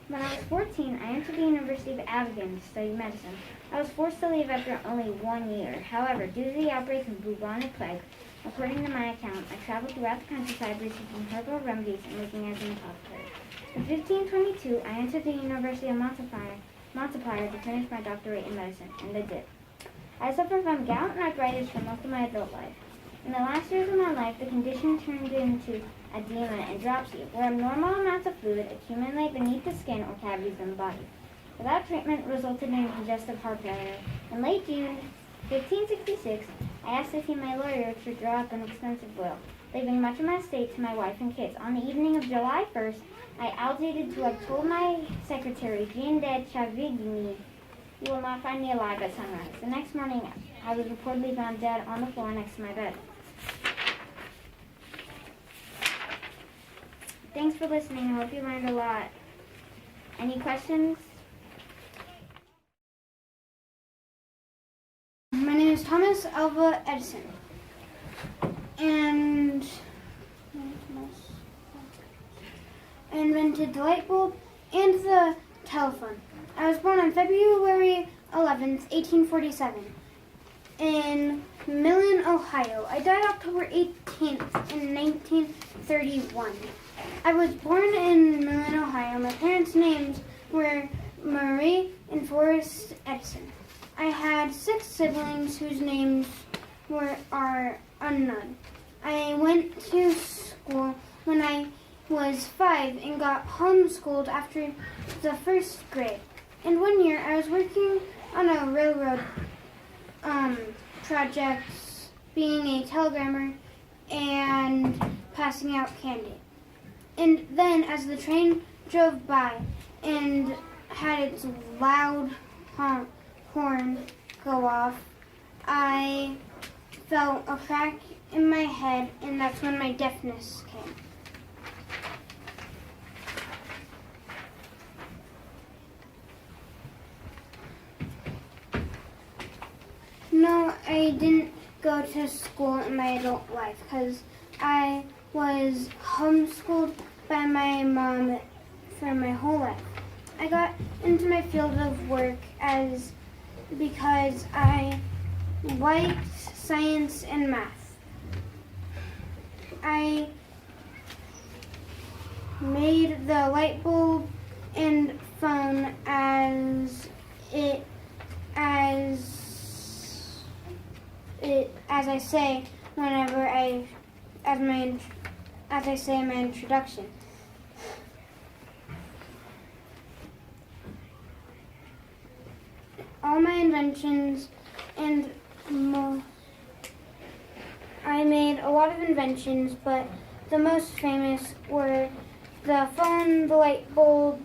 When I was 14, I entered the University of Aberdeen to study medicine. I was forced to leave after only 1 year. However, due to the outbreak of bubonic plague, according to my account, I traveled throughout the countryside researching herbal remedies and working as an apothecary. In 1522, I entered the University of Montpellier to finish my doctorate in medicine, and I did. I suffered from gout and arthritis for most of my adult life. In the last years of my life, the condition turned into edema and dropsy, where abnormal amounts of fluid accumulate beneath the skin or cavities in the body. Without treatment, resulted in congestive heart failure. In late June 1566, I asked to see my lawyer to draw up an extensive will, leaving much of my estate to my wife and kids. On the evening of July 1st, I alleged to have told my secretary, Jean de Chavigny, "You will not find me alive at sunrise." The next morning, I was reportedly found dead on the floor next to my bed. Thanks for listening. I hope you learned a lot. Any questions? My name is Thomas Alva Edison, and I invented the light bulb and the telephone. I was born on February 11th, 1847, in Millen, Ohio. I died October 18th in 1931. I was born in Millen, Ohio. My parents' names were Marie and Forrest Edison. I had 6 siblings whose names are unknown. I went to school when I was 5 and got homeschooled after the 1st grade. And 1 year I was working on a railroad project, being a telegrammer and passing out candy. And then as the train drove by and had its loud horn go off, I felt a crack in my head, and that's when my deafness came. No, I didn't go to school in my adult life because I was homeschooled by my mom for my whole life. I got into my field of work because I liked science and math. I made the light bulb and phone as I say in my introduction. All my inventions and I made a lot of inventions, but the most famous were the phone, the light bulb,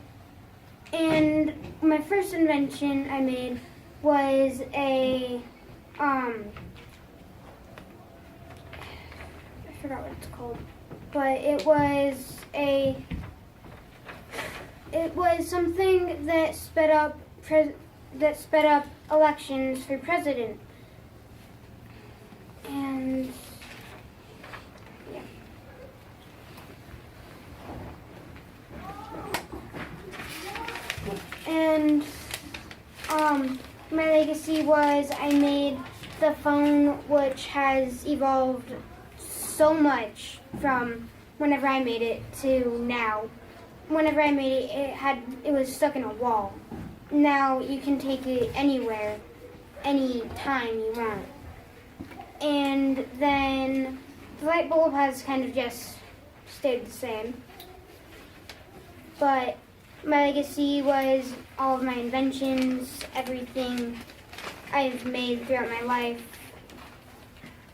and my first invention I made was I forgot what it's called, but it was something that sped up elections for president. And yeah. And my legacy was I made the phone, which has evolved so much from whenever I made it to now. Whenever I made it, it was stuck in a wall. Now you can take it anywhere, any time you want. And then the light bulb has kind of just stayed the same. But my legacy was all of my inventions, everything I've made throughout my life,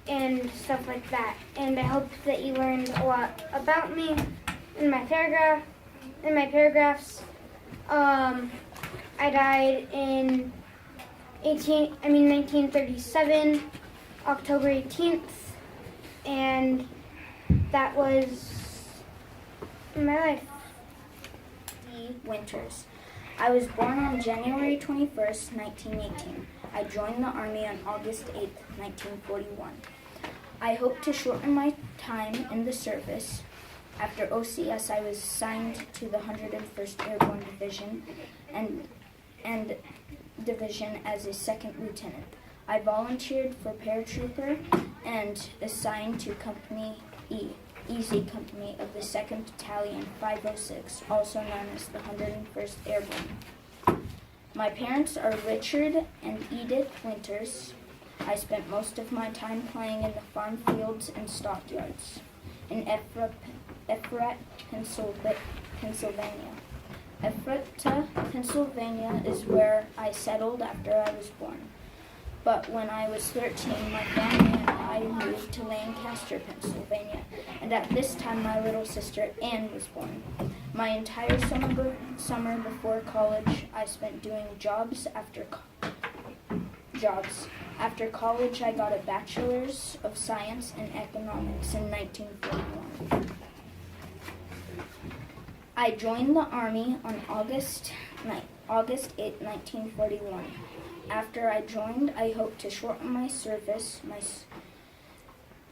and stuff like that. And I hope that you learned a lot about me in my paragraphs. I died in 1937, October 18th, and that was my life. Winters. I was born on January 21st, 1918. I joined the Army on August 8th, 1941. I hope to shorten my time in the service After OCS, I was assigned to the 101st Airborne Division and division as a second lieutenant. I volunteered for paratrooper and assigned to Company E, Easy Company of the 2nd Battalion 506, also known as the 101st Airborne. My parents are Richard and Edith Winters. I spent most of my time playing in the farm fields and stockyards in Ephrata, Pennsylvania. Ephrata, Pennsylvania is where I settled after I was born. But when I was 13, my family and I moved to Lancaster, Pennsylvania, and at this time my little sister Anne was born. My entire summer before college, I spent doing jobs. After college, I got a Bachelor's of Science in Economics in 1941. I joined the Army on August 8, 1941. After I joined, I hoped to shorten my service.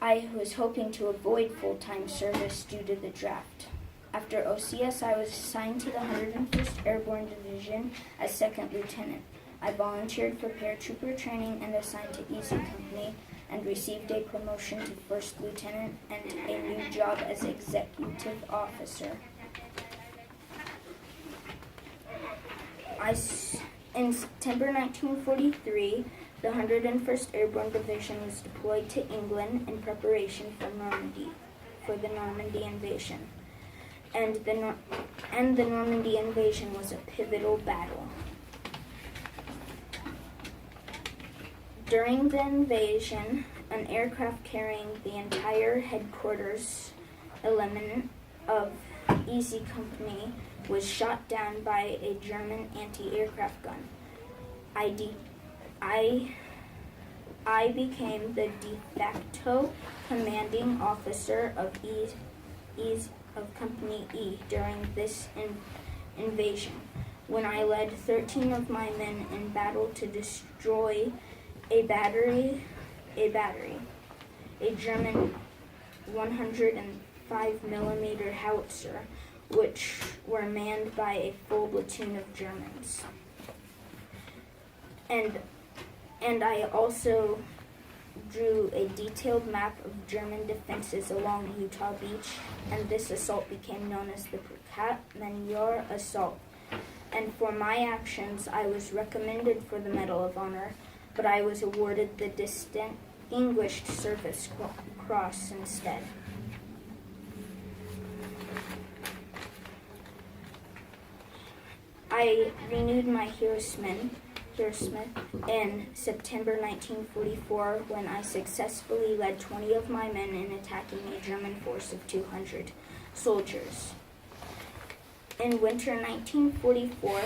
I was hoping to avoid full-time service due to the draft. After OCS, I was assigned to the 101st Airborne Division as second lieutenant. I volunteered for paratrooper training and assigned to Easy Company and received a promotion to first lieutenant and a new job as executive officer. In September 1943, the 101st Airborne Division was deployed to England in preparation for the Normandy invasion. And the Normandy invasion was a pivotal battle. During the invasion, an aircraft carrying the entire headquarters element of Easy Company was shot down by a German anti-aircraft gun. I became the de facto commanding officer of Company E during this invasion, when I led 13 of my men in battle to destroy a German 105mm howitzer, which were manned by a full platoon of Germans. And I also drew a detailed map of German defenses along Utah Beach, and this assault became known as the Prakat-Menyor Assault. And for my actions, I was recommended for the Medal of Honor, but I was awarded the Distinguished Service Cross instead. I renewed my Hero Smith in September 1944 when I successfully led 20 of my men in attacking a German force of 200 soldiers. In winter 1944,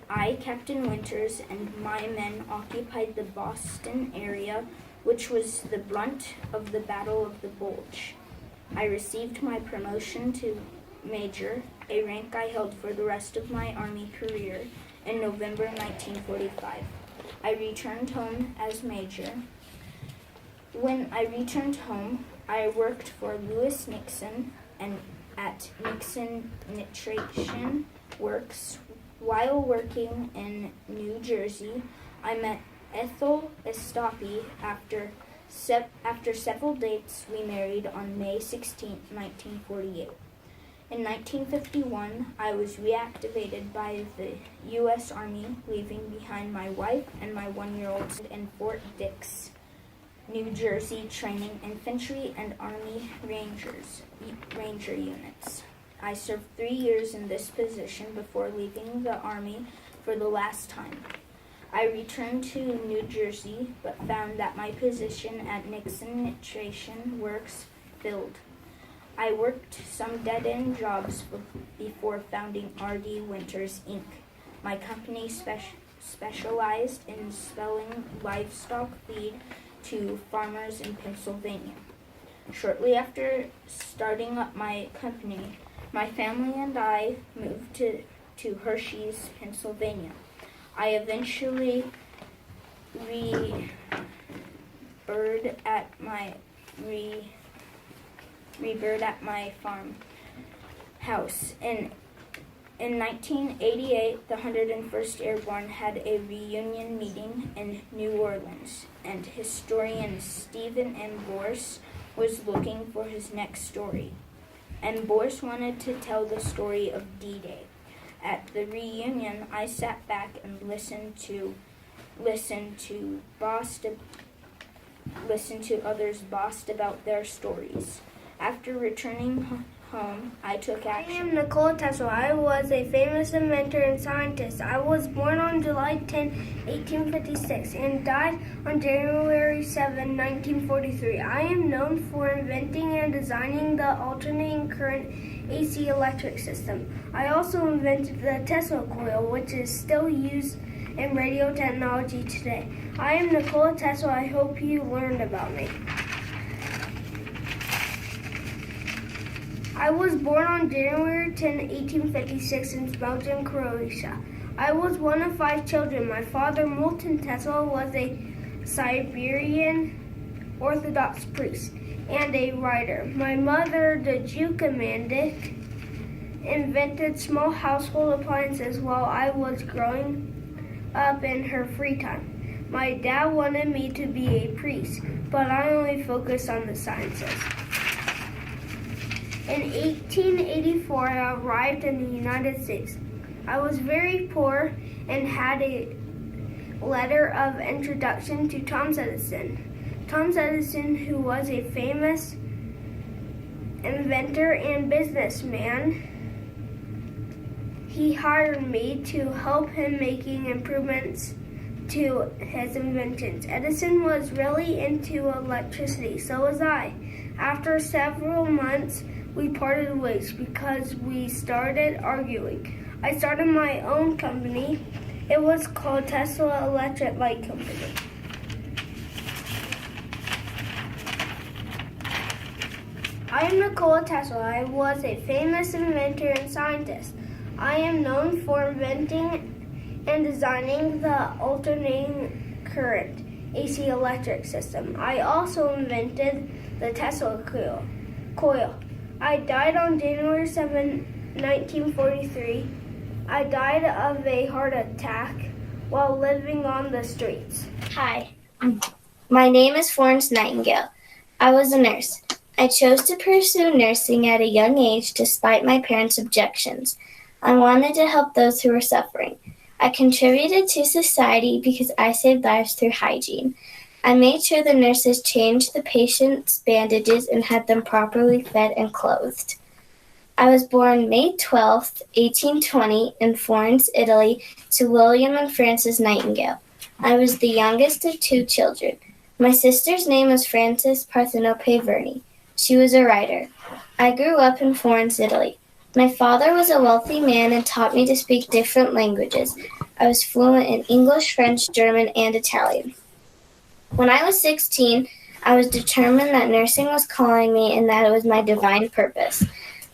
I, Captain Winters, and my men occupied the Boston area, which was the brunt of the Battle of the Bulge. I received my promotion to Major, a rank I held for the rest of my Army career, in November 1945. I returned home as Major. When I returned home, I worked for Lewis Nixon and at Nixon Nitration Works. While working in New Jersey, I met Ethel Estopi. After several dates, we married on May 16, 1948. In 1951, I was reactivated by the U.S. Army, leaving behind my wife and my 1-year-old in Fort Dix, New Jersey, training infantry and Army Ranger units. I served 3 years in this position before leaving the Army for the last time. I returned to New Jersey, but found that my position at Nixon Nitration Works filled. I worked some dead-end jobs before founding R.D. Winters, Inc. My company specialized in selling livestock feed to farmers in Pennsylvania. Shortly after starting up my company, my family and I moved to Hershey's, Pennsylvania. I eventually rebird at my farm. House. In 1988, the 101st Airborne had a reunion meeting in New Orleans, and historian Stephen M. Bourse was looking for his next story. And Bourse wanted to tell the story of D-Day. At the reunion, I sat back and listened to others boast about their stories. After returning home, I took action. I am Nikola Tesla. I was a famous inventor and scientist. I was born on July 10, 1856, and died on January 7, 1943. I am known for inventing and designing the alternating current AC electric system. I also invented the Tesla coil, which is still used in radio technology today. I am Nikola Tesla. I hope you learned about me. I was born on January 10, 1856 in Belgium, Croatia. I was one of 5 children. My father, Milton Tesla, was a Siberian Orthodox priest and a writer. My mother, Dajuka Mandik, invented small household appliances while I was growing up in her free time. My dad wanted me to be a priest, but I only focused on the sciences. In 1884, I arrived in the United States. I was very poor and had a letter of introduction to Thomas Edison. Thomas Edison, who was a famous inventor and businessman, he hired me to help him making improvements to his inventions. Edison was really into electricity, so was I. After several months, we parted ways because we started arguing. I started my own company. It was called Tesla Electric Light Company. I am Nikola Tesla. I was a famous inventor and scientist. I am known for inventing and designing the alternating current AC electric system. I also invented the Tesla coil. I died on January 7, 1943. I died of a heart attack while living on the streets. Hi, my name is Florence Nightingale. I was a nurse. I chose to pursue nursing at a young age despite my parents' objections. I wanted to help those who were suffering. I contributed to society because I saved lives through hygiene. I made sure the nurses changed the patients' bandages and had them properly fed and clothed. I was born May 12, 1820, in Florence, Italy, to William and Frances Nightingale. I was the youngest of 2 children. My sister's name was Frances Parthenope Verni. She was a writer. I grew up in Florence, Italy. My father was a wealthy man and taught me to speak different languages. I was fluent in English, French, German, and Italian. When I was 16, I was determined that nursing was calling me and that it was my divine purpose.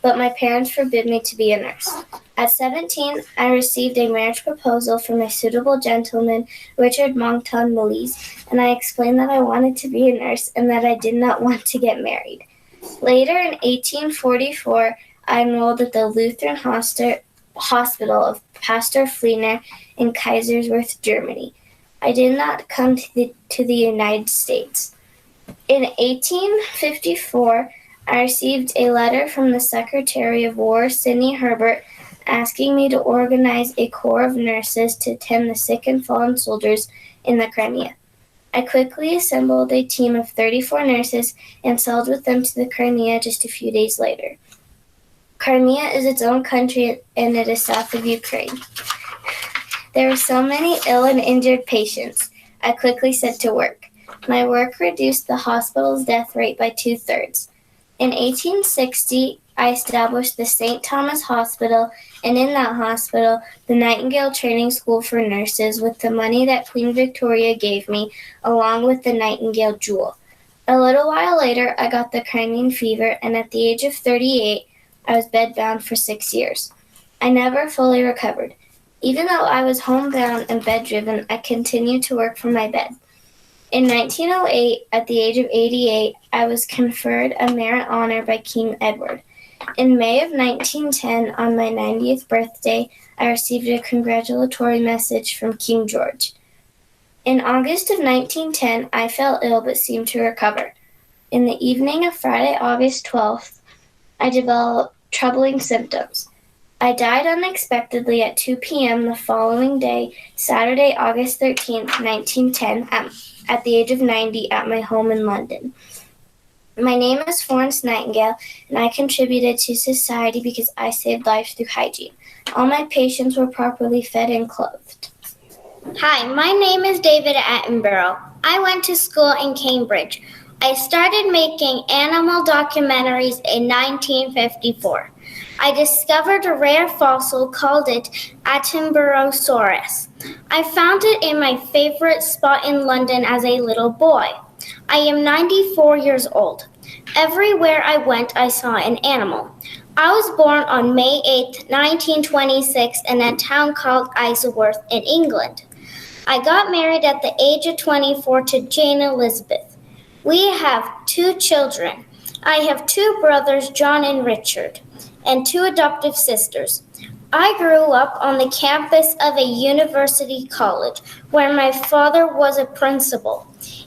But my parents forbid me to be a nurse. At 17, I received a marriage proposal from a suitable gentleman, Richard Monckton Mills, and I explained that I wanted to be a nurse and that I did not want to get married. Later in 1844, I enrolled at the Lutheran Hospital of Pastor Fleener in Kaiserswerth, Germany. I did not come to the United States. In 1854, I received a letter from the Secretary of War, Sidney Herbert, asking me to organize a corps of nurses to attend the sick and fallen soldiers in the Crimea. I quickly assembled a team of 34 nurses and sailed with them to the Crimea just a few days later. Crimea is its own country and it is south of Ukraine. There were so many ill and injured patients. I quickly set to work. My work reduced the hospital's death rate by 2/3. In 1860, I established the St. Thomas Hospital, and in that hospital, the Nightingale Training School for Nurses with the money that Queen Victoria gave me, along with the Nightingale Jewel. A little while later, I got the Crimean fever, and at the age of 38, I was bedbound for 6 years. I never fully recovered. Even though I was homebound and bedridden, I continued to work from my bed. In 1908, at the age of 88, I was conferred a merit honor by King Edward. In May of 1910, on my 90th birthday, I received a congratulatory message from King George. In August of 1910, I fell ill but seemed to recover. In the evening of Friday, August 12th, I developed troubling symptoms. I died unexpectedly at 2 p.m. the following day, Saturday, August 13th, 1910, at the age of 90 at my home in London. My name is Florence Nightingale, and I contributed to society because I saved lives through hygiene. All my patients were properly fed and clothed. Hi, my name is David Attenborough. I went to school in Cambridge. I started making animal documentaries in 1954. I discovered a rare fossil, called it Attenboroughsaurus. I found it in my favorite spot in London as a little boy. I am 94 years old. Everywhere I went, I saw an animal. I was born on May 8, 1926, in a town called Isleworth in England. I got married at the age of 24 to Jane Elizabeth. We have 2 children. I have 2 brothers, John and Richard, and 2 adoptive sisters. I grew up on the campus of a university college where my father was a principal.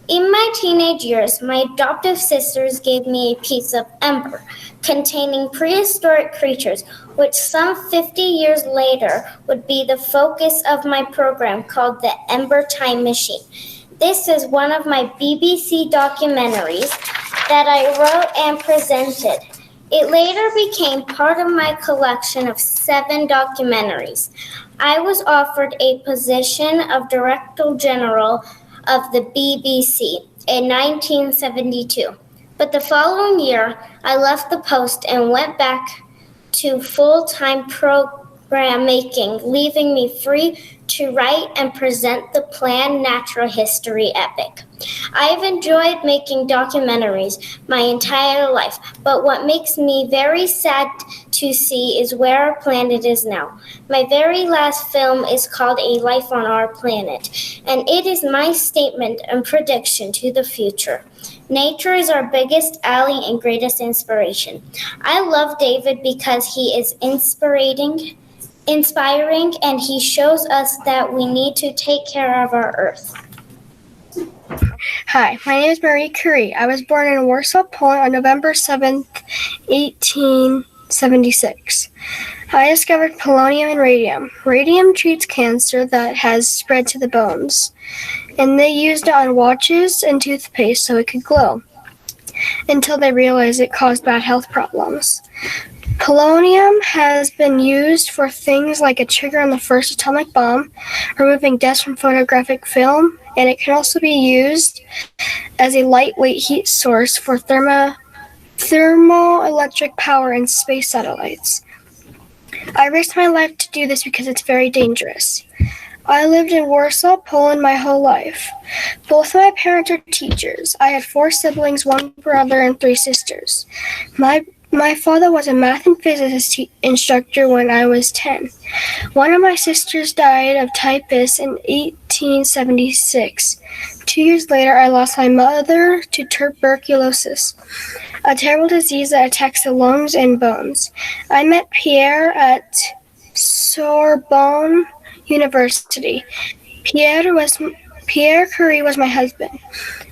In my teenage years, my adoptive sisters gave me a piece of ember containing prehistoric creatures, which some 50 years later would be the focus of my program called the Ember Time Machine. This is one of my BBC documentaries that I wrote and presented. It later became part of my collection of 7 documentaries. I was offered a position of Director General of the BBC in 1972. But the following year, I left the post and went back to full-time program making, leaving me free to write and present the planned natural history epic. I've enjoyed making documentaries my entire life, but what makes me very sad to see is where our planet is now. My very last film is called A Life on Our Planet, and it is my statement and prediction to the future. Nature is our biggest ally and greatest inspiration. I love David because he is inspiring, and he shows us that we need to take care of our earth. Hi, my name is Marie Curie. I was born in Warsaw, Poland on November 7th, 1876. I discovered polonium and radium. Radium treats cancer that has spread to the bones, and they used it on watches and toothpaste so it could glow, until they realized it caused bad health problems. Polonium has been used for things like a trigger on the first atomic bomb, removing dust from photographic film, and it can also be used as a lightweight heat source for thermoelectric power in space satellites. I risked my life to do this because it's very dangerous. I lived in Warsaw, Poland my whole life. Both of my parents are teachers. I had 4 siblings, 1 brother, and 3 sisters. My father was a math and physics instructor when I was 10. One of my sisters died of typhus in 1876. 2 years later, I lost my mother to tuberculosis, a terrible disease that attacks the lungs and bones. I met Pierre at Sorbonne University. Pierre Curie was my husband.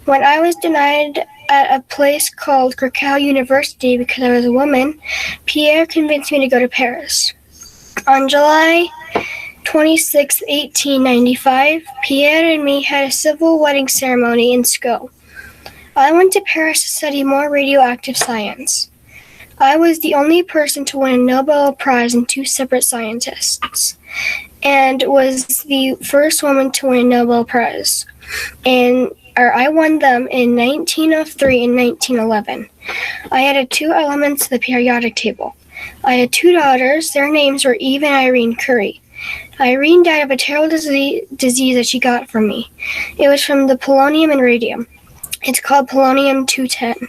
When I was denied at a place called Krakow University because I was a woman, Pierre convinced me to go to Paris. On July 26, 1895, Pierre and me had a civil wedding ceremony in Sceaux. I went to Paris to study more radioactive science. I was the only person to win a Nobel Prize in 2 separate scientists, and was the first woman to win a Nobel Prize. I won them in 1903 and 1911. I added 2 elements to the periodic table. I had 2 daughters. Their names were Eve and Irene Curie. Irene died of a terrible disease that she got from me. It was from the polonium and radium. It's called polonium-210.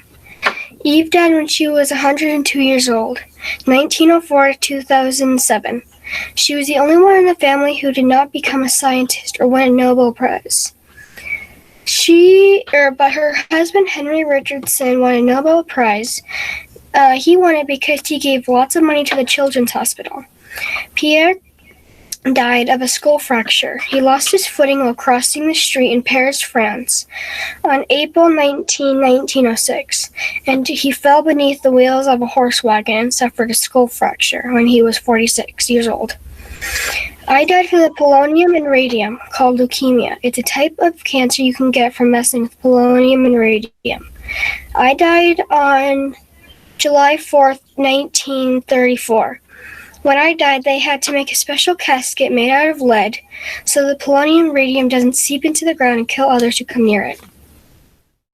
Eve died when she was 102 years old, 1904 to 2007. She was the only one in the family who did not become a scientist or win a Nobel Prize. But her husband Henry Richardson won a Nobel Prize He won it because he gave lots of money to the children's hospital. Pierre died of a skull fracture. He lost his footing while crossing the street in Paris, France, on April 19, 1906, and he fell beneath the wheels of a horse wagon and suffered a skull fracture when he was 46 years old. I died from the polonium and radium, called leukemia. It's a type of cancer you can get from messing with polonium and radium. I died on July 4th, 1934. When I died, they had to make a special casket made out of lead so the polonium and radium doesn't seep into the ground and kill others who come near it.